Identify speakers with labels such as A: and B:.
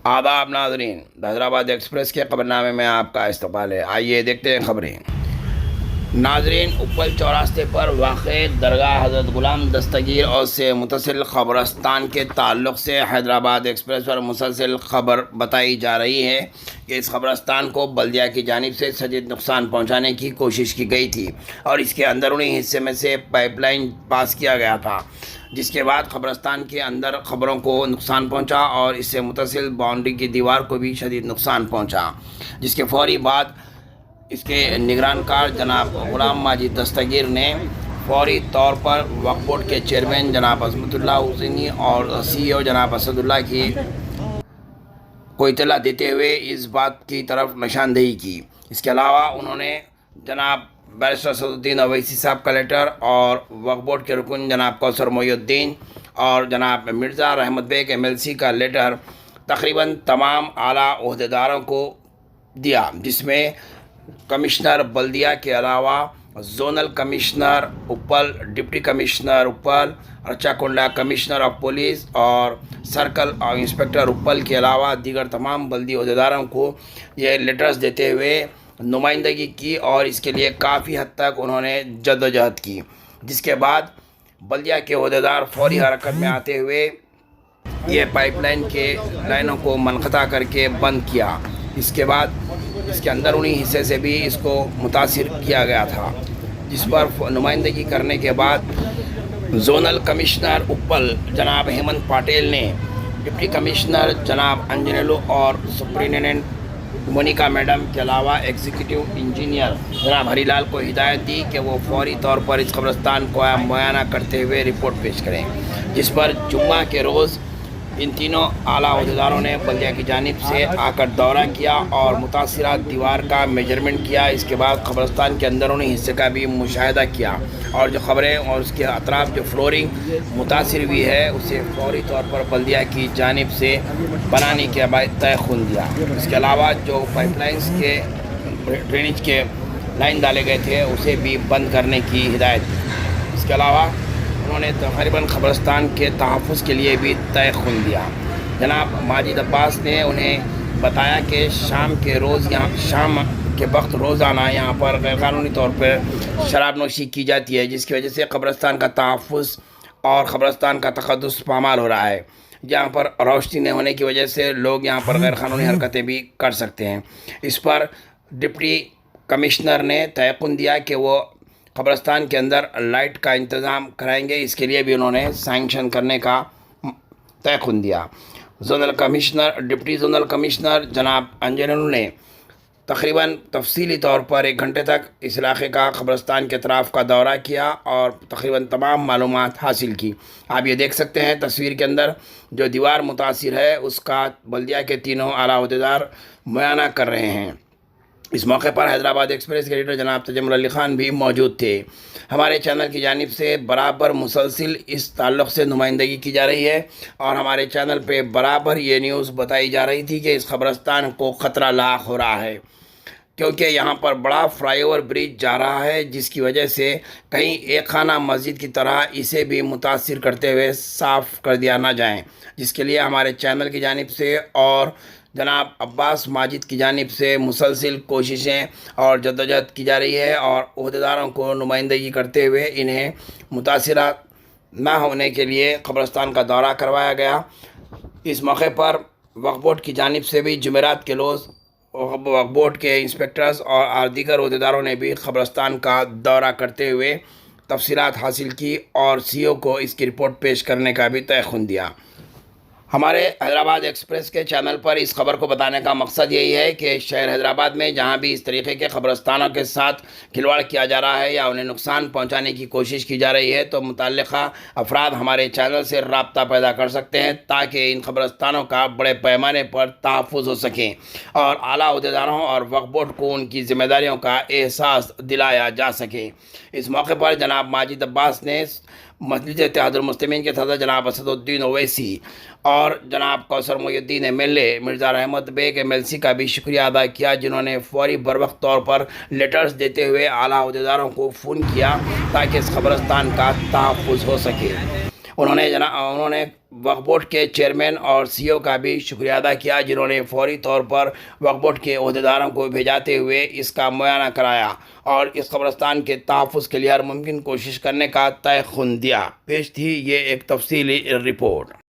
A: आदाब नाजरीन, हैदराबाद एक्सप्रेस के खबरनामे में आपका इस्तकबाल है। आइए देखते हैं खबरें। नाजरीन, उपल चौरास्ते पर वाक़ दरगाह हज़रत ग़ुलाम दस्तगीर और से मुतसिल ख़बरस्तान के ताल्लुक़ से हैदराबाद एक्सप्रेस पर मुसलसल ख़बर बताई जा रही है कि इस ख़बरस्तान को बल्दिया की जानिब से शदीद नुकसान पहुँचाने की कोशिश की गई थी और इसके अंदरूनी हिस्से में से पाइपलाइन पास किया गया था, जिसके बाद ख़बरस्तान के अंदर ख़बरों को नुकसान पहुंचा और इससे मुतसिल बाउंड्री की दीवार को भी शदीद नुकसान पहुंचा, जिसके फौरी बाद इसके निगरानकार जनाब ग़ुलाम माजिद दस्तगीर ने फौरी तौर पर वक्फ बोर्ड के चेयरमैन जनाब अज़मतुल्लाह हुसैनी और CEO जनाब असदुल्लाह की को इत्तला देते हुए इस बात की तरफ निशानदेही की। इसके अलावा उन्होंने जनाब बैरिस्टर असदुद्दीन अवैसी साहब का लेटर और वक्फ बोर्ड के रुकन जनाब कौसर मोहिउद्दीन और जनाब मिर्ज़ा रहमत बेग MLC का लेटर तकरीबन तमाम आला ओहदेदारों को दिया, जिसमें कमिश्नर बल्दिया के अलावा जोनल कमिश्नर उपल, डिप्टी कमिश्नर उपल, अर्चाकुंडा कमिश्नर ऑफ पुलिस और सर्कल और इंस्पेक्टर उपल के अलावा दीगर तमाम बल्दी ओहदेदारों को ये लेटर्स देते हुए नुमाइंदगी की और इसके लिए काफ़ी हद तक उन्होंने जद्दोजहद की, जिसके बाद बल्दिया के ओहदेदार फौरी हरकत में आते हुए ये पाइपलाइन के लाइनों को मनक़ता करके बंद किया। इसके बाद इसके अंदरूनी हिस्से से भी इसको मुतासिर किया गया था, जिस पर नुमाइंदगी करने के बाद जोनल कमिश्नर उपल जनाब हेमंत पाटिल ने डिप्टी कमिश्नर जनाब अंजनेलू और सुप्रिटेंडेंट मोनिका मैडम के अलावा एग्जीक्यूटिव इंजीनियर जनाब हरीलाल को हिदायत दी कि वो फौरी तौर पर इस कब्रिस्तान को मुआयना करते हुए रिपोर्ट पेश करें, जिस पर जुम्मा के रोज़ इन तीनों आला ओहदेदारों ने बल्दिया की जानिब से आकर दौरा किया और मुतासिरा दीवार का मेजरमेंट किया। इसके बाद कब्रिस्तान के अंदरूनी हिस्से का भी मुशाहिदा किया और जो ख़बरें और उसके अतराफ जो फ्लोरिंग मुतासिर हुई है उसे फौरी तौर पर बल्दिया की जानिब से बनाने के बाद तय खून दिया। इसके अलावा जो पाइपलाइंस के ड्रेनेज के लाइन डाले गए थे उसे भी बंद करने की हिदायत दी। इसके अलावा उन्होंने तकरीबन क़ब्रिस्तान के तहफ़्फ़ुज़ के लिए भी तय खून दिया। जनाब माजिद अब्बास ने उन्हें बताया कि शाम के वक्त रोज़ाना यहाँ पर गैरकानूनी तौर पर शराब नोशी की जाती है, जिसकी वजह से क़ब्रिस्तान का तहफ़्फ़ुज़ और क़ब्रिस्तान का तक़द्दुस पामाल हो रहा है। यहाँ पर रोशनी न होने की वजह से लोग यहाँ पर गैरकानूनी हरकतें भी कर सकते हैं। इस पर डिप्टी कमिश्नर ने तयक़ुन दिया कि वो कब्रिस्तान के अंदर लाइट का इंतज़ाम कराएंगे, इसके लिए भी उन्होंने सैंक्शन करने का तयख़ुन दिया। Zonal commissioner deputy zonal commissioner जनाब अंजनेलू ने तकरीबन तफसीली तौर पर 1 घंटे तक इस इलाके का कब्रिस्तान के अतराफ़ का दौरा किया और तकरीबन तमाम मालूमात हासिल की। आप ये देख सकते हैं तस्वीर के अंदर जो दीवार मुतासिर है उसका बल्दिया के तीनों आला ओहदेदार मुआयना कर रहे हैं। इस मौके पर हैदराबाद एक्सप्रेस के एडिटर जनाब तजम्मुल अली ख़ान भी मौजूद थे। हमारे चैनल की जानिब से बराबर मुसलसिल इस ताल्लुक़ से नुमाइंदगी की जा रही है और हमारे चैनल पे बराबर ये न्यूज़ बताई जा रही थी कि इस कब्रिस्तान को ख़तरा लाक हो रहा है, क्योंकि यहाँ पर बड़ा फ्लाईओवर ब्रिज जा रहा है, जिसकी वजह से कहीं एक खाना मस्जिद की तरह इसे भी मुतासिर करते हुए साफ़ कर दिया ना जाए, जिसके लिए हमारे चैनल की जानिब से और जनाब अब्बास माजिद की जानिब से मुसलसिल कोशिशें और जद्दोजहद की जा रही है और ओहदेदारों को नुमाइंदगी करते हुए इन्हें मुतासिरा न होने के लिए कब्रिस्तान का दौरा करवाया गया। इस मौके पर वक्फ बोर्ड की जानिब से भी जुमेरात के रोज़ वक्फ बोर्ड के इंस्पेक्टर्स और दीगर ओहदेदारों ने भी कब्रिस्तान का दौरा करते हुए तफसीलात हासिल की और CEO को इसकी रिपोर्ट पेश करने का भी तयख़ुन दिया। हमारे हैदराबाद एक्सप्रेस के चैनल पर इस खबर को बताने का मकसद यही है कि शहर हैदराबाद में जहां भी इस तरीके के कब्रिस्तानों के साथ खिलवाड़ किया जा रहा है या उन्हें नुकसान पहुंचाने की कोशिश की जा रही है तो मुतल्लिक़ा अफराद हमारे चैनल से रब्ता पैदा कर सकते हैं ताकि इन कब्रिस्तानों का बड़े पैमाने पर तहफ़्फ़ुज़ हो सके और आला ओहदेदारों और वक्फ बोर्ड को उनकी ज़िम्मेदारियों का एहसास दिलाया जा सके। इस मौके पर जनाब माजिद अब्बास ने मजलिस इत्तेहादुल मुस्लिमीन के सदर जनाब असदुद्दीन ओवैसी और जनाब कौसर मोहिउद्दीन MLA मिर्ज़ा रहमत बेग MLC का भी शुक्रिया अदा किया, जिन्होंने फौरी बरवक्त तौर पर लेटर्स देते हुए आला ओहदेदारों को फ़ोन किया ताकि इस कब्रिस्तान का तहफ़्फ़ुज़ हो सके। انہوں نے وقف بورڈ کے چیئرمین اور سی او کا بھی شکریہ ادا کیا، جنہوں نے فوری طور پر وقف بورڈ کے عہدیداروں کو بھیجاتے ہوئے اس کا معائنہ کرایا اور اس قبرستان کے تحفظ کے لیے ہر ممکن کوشش کرنے کا تیقن دیا۔ پیش تھی یہ ایک تفصیلی رپورٹ۔